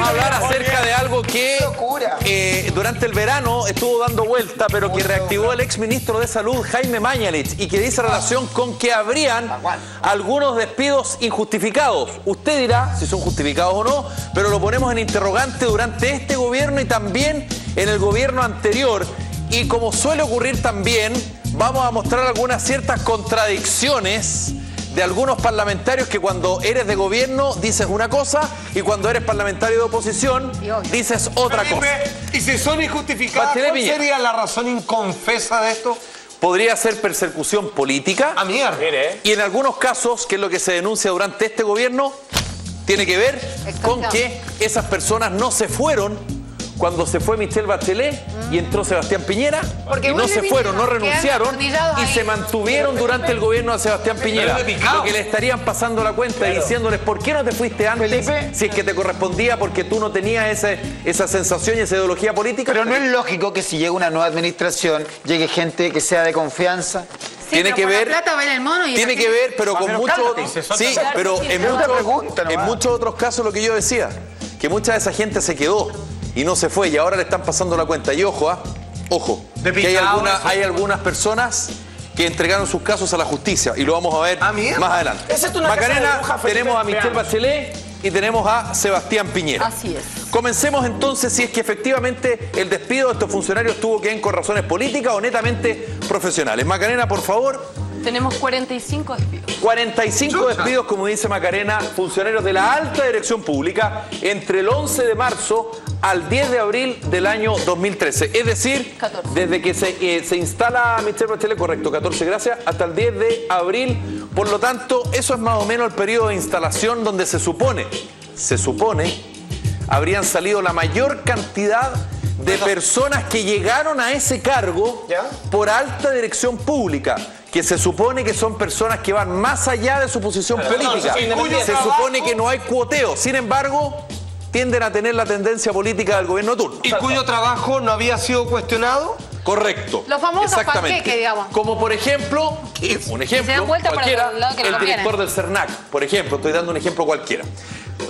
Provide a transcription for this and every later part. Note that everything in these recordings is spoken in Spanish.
a hablar acerca de algo que durante el verano estuvo dando vuelta, pero que reactivó el exministro de Salud, Jaime Mañalich, y que dice relación con que habrían algunos despidos injustificados. Usted dirá si son justificados o no, pero lo ponemos en interrogante durante este gobierno y también en el gobierno anterior. Y como suele ocurrir también, vamos a mostrar algunas ciertas contradicciones de algunos parlamentarios que cuando eres de gobierno dices una cosa y cuando eres parlamentario de oposición dices otra cosa. Y si son injustificadas, ¿cuál sería la razón inconfesa de esto? Podría ser persecución política. Ah, mierda. Y en algunos casos, que es lo que se denuncia durante este gobierno, tiene que ver con que esas personas no se fueron cuando se fue Michelle Bachelet y entró Sebastián Piñera, y no se fueron, no renunciaron y se mantuvieron durante el gobierno de Sebastián Piñera. Lo que le estarían pasando la cuenta y diciéndoles, ¿por qué no te fuiste antes? Si es que te correspondía porque tú no tenías esa sensación y esa ideología política. Pero no es lógico que si llega una nueva administración, llegue gente que sea de confianza. Sí, tiene que ver, tiene que ver, pero con muchos, sí, pero en muchos otros casos lo que yo decía, que mucha de esa gente se quedó y no se fue y ahora le están pasando la cuenta. Y ojo, ojo, que hay algunas personas que entregaron sus casos a la justicia y lo vamos a ver más adelante. Macarena, tenemos a Michelle Bachelet y tenemos a Sebastián Piñera. Así es. Comencemos entonces si es que efectivamente el despido de estos funcionarios tuvo que ver con razones políticas o netamente profesionales. Macarena, por favor. Tenemos 45 despidos. 45 despidos, como dice Macarena, funcionarios de la alta dirección pública entre el 11 de marzo al 10 de abril del año 2013. Es decir, 14. Desde que se instala Michelle Bachelet, correcto, 14, gracias, hasta el 10 de abril. Por lo tanto, eso es más o menos el periodo de instalación donde se supone, habrían salido la mayor cantidad de personas que llegaron a ese cargo por alta dirección pública, que se supone que son personas que van más allá de su posición política. Se supone que no hay cuoteo. Sin embargo, tienden a tener la tendencia política del gobierno de turno. ¿Y cuyo trabajo no había sido cuestionado? Correcto. Los famosos panqueques, digamos. Como por ejemplo, cualquiera, el director del CERNAC, por ejemplo, estoy dando un ejemplo cualquiera.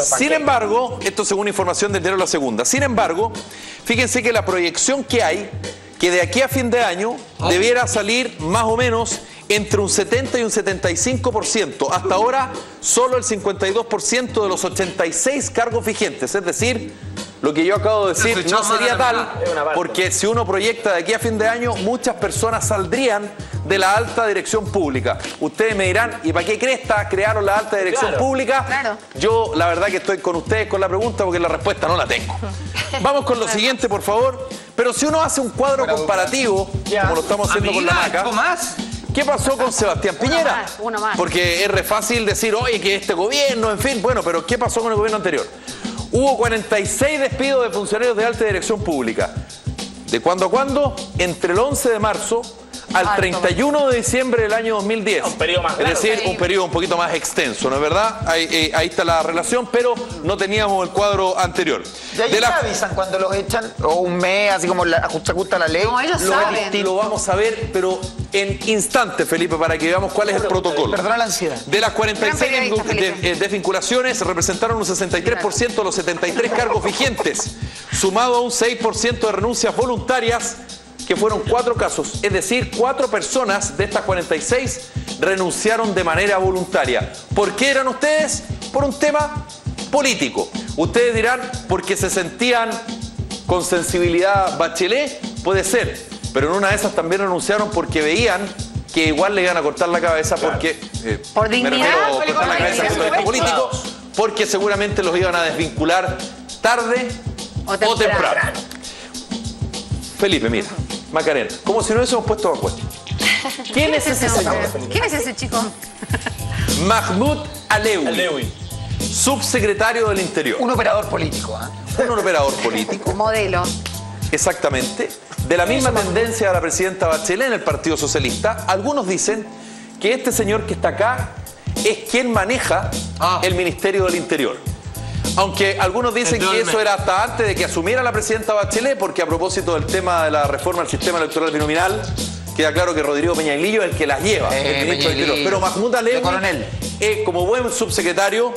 Sin embargo, esto según información del diario La Segunda, sin embargo, fíjense que la proyección que hay, que de aquí a fin de año debiera salir más o menos entre un 70 y un 75%. Hasta ahora, solo el 52% de los 86 cargos vigentes. Es decir, lo que yo acabo de decir no sería tal, porque si uno proyecta de aquí a fin de año, muchas personas saldrían de la alta dirección pública. Ustedes me dirán, ¿y para qué cresta crearon la alta dirección pública? Yo, la verdad que estoy con ustedes con la pregunta porque la respuesta no la tengo. Vamos con lo siguiente, por favor. Pero si uno hace un cuadro comparativo, como lo estamos haciendo con la MACA, ¿qué pasó con Sebastián Piñera? Uno más. Porque es re fácil decir, oye, que este gobierno, en fin, bueno, pero ¿qué pasó con el gobierno anterior? Hubo 46 despidos de funcionarios de alta dirección pública. ¿De cuándo a cuándo? Entre el 11 de marzo al 31 de diciembre del año 2010. Un periodo más largo. Es decir, un periodo un poquito más extenso, ¿no es verdad? Ahí está la relación, pero no teníamos el cuadro anterior. ¿Y ahí avisan cuando los echan? ¿O un mes, así como se ajusta la ley? No, ellos saben. Lo vamos a ver, pero en instantes, Felipe, para que veamos cuál es el protocolo. Perdona la ansiedad. De las 46 desvinculaciones, representaron un 63% de los 73 cargos vigentes, sumado a un 6% de renuncias voluntarias, que fueron 4 casos. Es decir, 4 personas de estas 46 renunciaron de manera voluntaria. ¿Por qué eran ustedes? Por un tema político. Ustedes dirán, porque se sentían con sensibilidad Bachelet, puede ser, pero en una de esas también renunciaron porque veían que igual le iban a cortar la cabeza porque... por dignidad, cortar la cabeza con este político, porque seguramente los iban a desvincular tarde o temprano. Felipe, mira, Macarena, como si no hubiésemos puesto acuerdo. ¿Quién es ese señor? ¿Quién es ese chico? Mahmoud Alewi, subsecretario del Interior. Un operador político, Un operador político. Modelo. Exactamente. De la misma tendencia a la presidenta Bachelet en el Partido Socialista. Algunos dicen que este señor que está acá es quien maneja el Ministerio del Interior. Aunque algunos dicen que eso era hasta antes de que asumiera la presidenta Bachelet, porque a propósito del tema de la reforma del sistema electoral binominal, queda claro que Rodrigo Peñailillo es el que las lleva, el ministro del Interior. Pero Mahmoud Alewi, como buen subsecretario,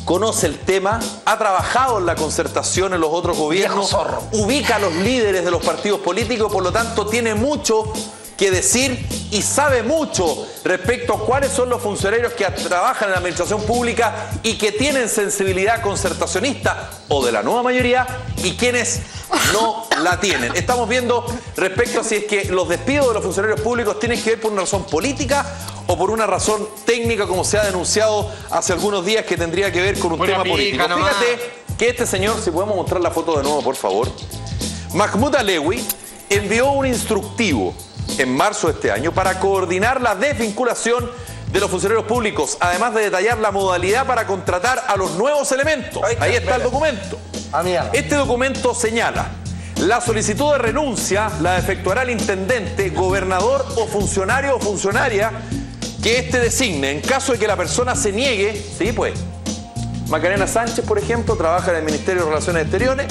conoce el tema, ha trabajado en la concertación en los otros gobiernos, ubica a los líderes de los partidos políticos, por lo tanto tiene mucho que decir y sabe mucho respecto a cuáles son los funcionarios que trabajan en la administración pública y que tienen sensibilidad concertacionista o de la nueva mayoría y quienes no la tienen. Estamos viendo respecto a si es que los despidos de los funcionarios públicos tienen que ver por una razón política o por una razón técnica, como se ha denunciado hace algunos días, que tendría que ver con un tema político. Fíjate que este señor, si podemos mostrar la foto de nuevo, por favor, Mahmoud Alewi, envió un instructivo en marzo de este año para coordinar la desvinculación de los funcionarios públicos, además de detallar la modalidad para contratar a los nuevos elementos. Ahí está el documento. Este documento señala: la solicitud de renuncia la efectuará el intendente, gobernador o funcionario o funcionaria que éste designe. En caso de que la persona se niegue, sí, pues, Macarena Sánchez, por ejemplo, trabaja en el Ministerio de Relaciones Exteriores,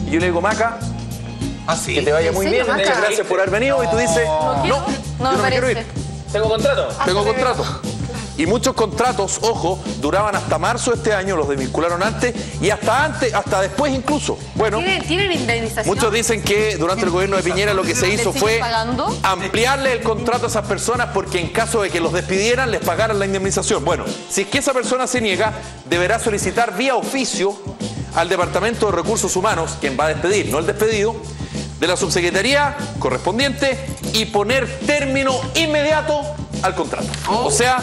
y yo le digo, Maca, que te vaya muy bien, muchas gracias por haber venido, y tú dices, no, yo no me quiero ir. Tengo contrato. Tengo contrato. Y muchos contratos, ojo, duraban hasta marzo de este año, los desvincularon antes y hasta después incluso. Bueno, ¿Tienen indemnización? Muchos dicen que durante el gobierno de Piñera lo que se hizo fue ampliarle el contrato a esas personas porque en caso de que los despidieran les pagaran la indemnización. Bueno, si es que esa persona se niega, deberá solicitar vía oficio al Departamento de Recursos Humanos, quien va a despedir, no el despedido, de la subsecretaría correspondiente, y poner término inmediato al contrato. O sea,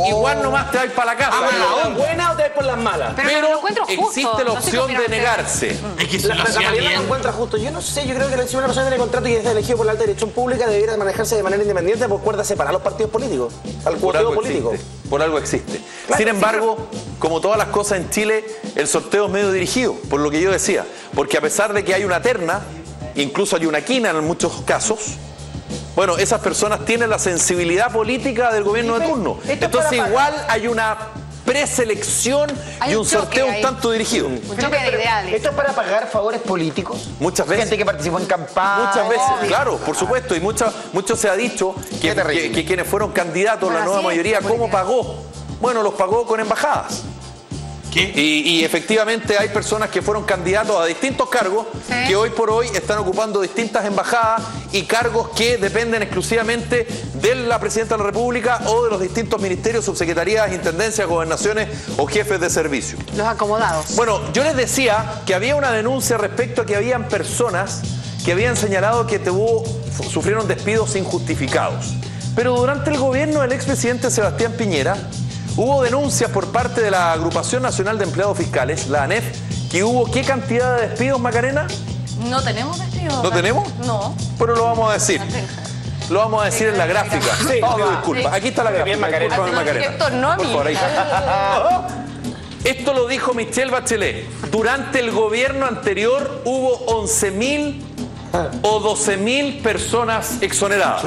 igual nomás te vas para la casa. ¿La buena o te vas por las malas? Pero existe la opción de negarse. La Mariana lo encuentra justo. Yo no sé, yo creo que si una persona tiene contrato y es elegido por la alta dirección pública, debería manejarse de manera independiente por cuerda separar los partidos políticos. Al cuoteo político. Por algo existe. Sin embargo, como todas las cosas en Chile, el sorteo es medio dirigido, por lo que yo decía. Porque a pesar de que hay una terna, incluso hay una quina en muchos casos, bueno, esas personas tienen la sensibilidad política del gobierno de turno. Entonces igual hay una preselección y un sorteo un tanto dirigido. Un choque de ideales. ¿Esto es para pagar favores políticos? Muchas veces. Gente que participó en campaña. Muchas veces, claro, por supuesto. Y mucho se ha dicho que quienes fueron candidatos, la nueva mayoría, ¿cómo pagó? Bueno, los pagó con embajadas. Y efectivamente hay personas que fueron candidatos a distintos cargos que hoy por hoy están ocupando distintas embajadas y cargos que dependen exclusivamente de la Presidenta de la República o de los distintos ministerios, subsecretarías, intendencias, gobernaciones o jefes de servicio. Los acomodados. Bueno, yo les decía que había una denuncia respecto a que habían personas que habían señalado que sufrieron despidos injustificados. Pero durante el gobierno del expresidente Sebastián Piñera, hubo denuncias por parte de la Agrupación Nacional de Empleados Fiscales, la ANEF, que hubo ¿qué cantidad de despidos, Macarena? No tenemos despidos. ¿No tenemos? No. Pero lo vamos a decir. Lo vamos a decir en la gráfica. Sí, pido disculpas. Aquí está la gráfica. Macarena. No a mí. Por ahí. Esto lo dijo Michelle Bachelet. Durante el gobierno anterior hubo 11.000 o 12.000 personas exoneradas.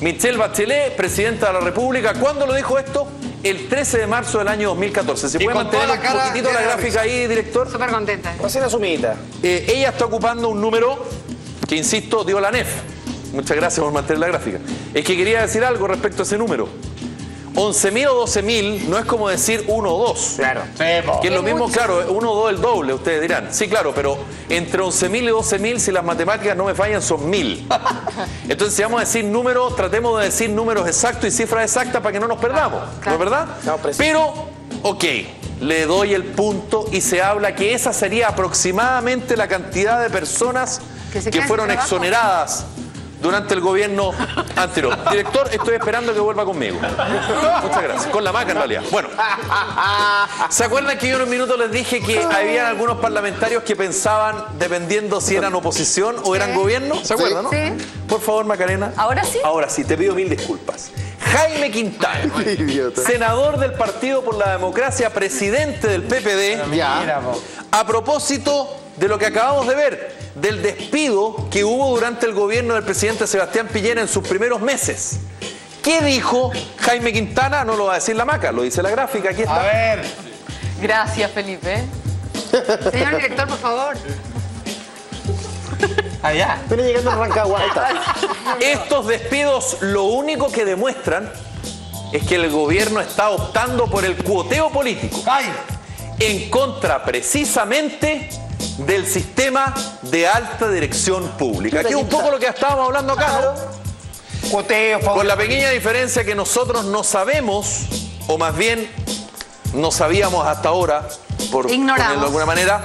Michelle Bachelet, presidenta de la República, ¿cuándo lo dijo esto? El 13 de marzo del año 2014. ¿Se puede mantener un poquitito la gráfica ahí, director? Súper contenta. Recién asumidita. Ella está ocupando un número que, insisto, dio la ANEF. Muchas gracias por mantener la gráfica. Es que quería decir algo respecto a ese número. 11.000 o 12.000 no es como decir 1 o 2. Claro. Que es lo mismo, claro, 1 o 2 el doble, ustedes dirán. Sí, claro, pero entre 11.000 y 12.000, si las matemáticas no me fallan, son 1.000. Entonces, si vamos a decir números, tratemos de decir números exactos y cifras exactas para que no nos perdamos. ¿No es verdad? No, pero, ok, le doy el punto y se habla que esa sería aproximadamente la cantidad de personas que fueron exoneradas durante el gobierno anterior. Director, estoy esperando que vuelva conmigo. Muchas gracias. Con la Maca, en realidad. Bueno, ¿se acuerdan que yo en un minuto les dije que había algunos parlamentarios que pensaban dependiendo si eran oposición o eran gobierno? ¿Se acuerdan, no? Sí. Por favor, Macarena. ¿Ahora sí? Ahora sí, te pido 1000 disculpas. Jaime Quintana, senador del Partido por la Democracia, presidente del PPD, a propósito de lo que acabamos de ver, del despido que hubo durante el gobierno del presidente Sebastián Piñera en sus primeros meses. ¿Qué dijo Jaime Quintana? No lo va a decir la Maca, lo dice la gráfica, aquí está. A ver. Gracias, Felipe. Señor director, por favor. Allá. Viene llegando a Rancagua. Estos despidos lo único que demuestran es que el gobierno está optando por el cuoteo político. ¡Ay! en contra precisamente del sistema de alta dirección pública. Aquí un poco lo que estábamos hablando acá, ¿no? Con la pequeña diferencia que nosotros no sabemos, o más bien no sabíamos hasta ahora, por ponerlo de alguna manera,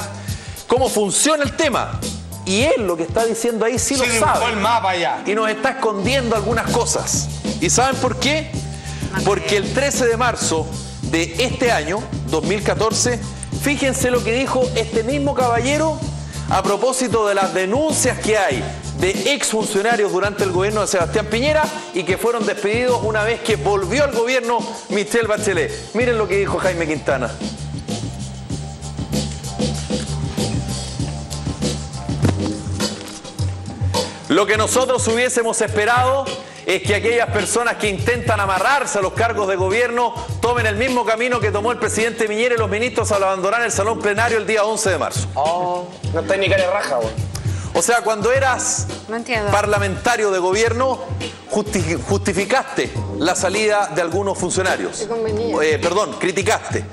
cómo funciona el tema. Y él lo que está diciendo ahí sí lo sabe. El mapa ya. Y nos está escondiendo algunas cosas. ¿Y saben por qué? Porque el 13 de marzo de este año, 2014, fíjense lo que dijo este mismo caballero a propósito de las denuncias que hay de exfuncionarios durante el gobierno de Sebastián Piñera y que fueron despedidos una vez que volvió al gobierno Michelle Bachelet. Miren lo que dijo Jaime Quintana. Lo que nosotros hubiésemos esperado es que aquellas personas que intentan amarrarse a los cargos de gobierno tomen el mismo camino que tomó el presidente Piñera y los ministros al abandonar el salón plenario el día 11 de marzo. No está ni cara de raja, güey. O sea, cuando eras parlamentario de gobierno, justificaste la salida de algunos funcionarios. Perdón, criticaste.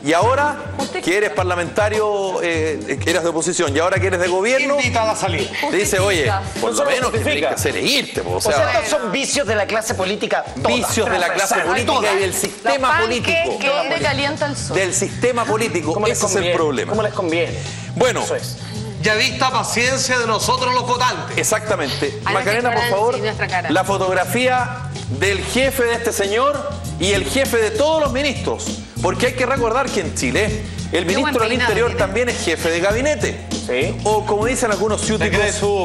Y ahora que eres parlamentario, eras de oposición, y ahora que eres de gobierno, invita a la salida. Te dice, oye, por lo menos que tienes que hacer es irte. O sea, estos son vicios de la clase política. Vicios de la clase política y del sistema político. ¿Dónde calienta el sol? Del sistema político, ese es el problema. ¿Cómo les conviene? Bueno. Eso es. Ya vista paciencia de nosotros los votantes. Exactamente. Macarena, por favor, la fotografía del jefe de este señor y el jefe de todos los ministros. Porque hay que recordar que en Chile el ministro del Interior también es jefe de gabinete. Sí. O como dicen algunos ciúticos,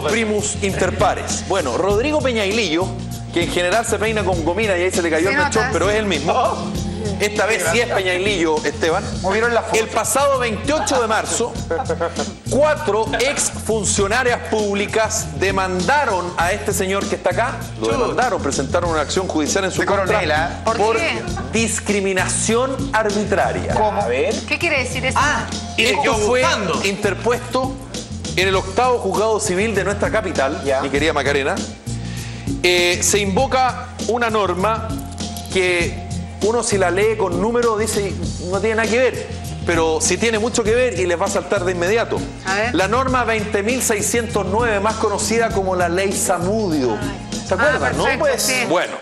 primus inter pares. Bueno, Rodrigo Peñailillo, que en general se peina con gomina y ahí se le cayó el mechón, pero es el mismo. Esta vez sí es Peñailillo, Esteban. Movieron la foto. El pasado 28 de marzo, 4 exfuncionarias públicas demandaron a este señor que está acá. Lo demandaron, presentaron una acción judicial en su contra por discriminación arbitraria. ¿Cómo? A ver. ¿Qué quiere decir eso? Esto fue interpuesto en el 8º juzgado civil de nuestra capital, mi querida Macarena. Se invoca una norma que uno, si la lee con número, dice no tiene nada que ver, pero sí tiene mucho que ver y les va a saltar de inmediato. La norma 20.609, más conocida como la ley Zamudio. ¿Se acuerdan, no? Pues, sí. Bueno,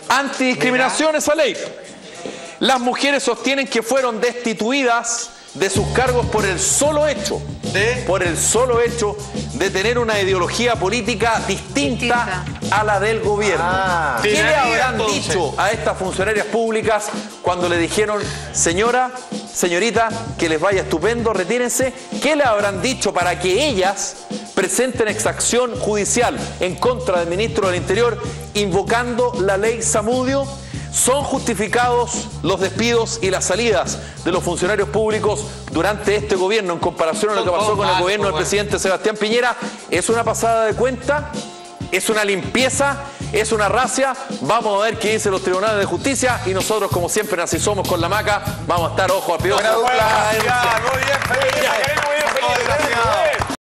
antidiscriminación esa ley. Las mujeres sostienen que fueron destituidas de sus cargos por el solo hecho de tener una ideología política distinta a la del gobierno. ¿Qué le habrán dicho a estas funcionarias públicas cuando le dijeron, señorita, que les vaya estupendo, retírense? ¿Qué le habrán dicho para que ellas presenten exacción judicial en contra del ministro del Interior invocando la ley Zamudio? ¿Son justificados los despidos y las salidas de los funcionarios públicos durante este gobierno en comparación a lo que pasó con el gobierno del presidente Sebastián Piñera? ¿Es una pasada de cuenta? ¿Es una limpieza? ¿Es una racia? Vamos a ver qué dicen los tribunales de justicia y nosotros, como siempre, así somos con la maca, vamos a estar ojo a piojo. Buena dupla.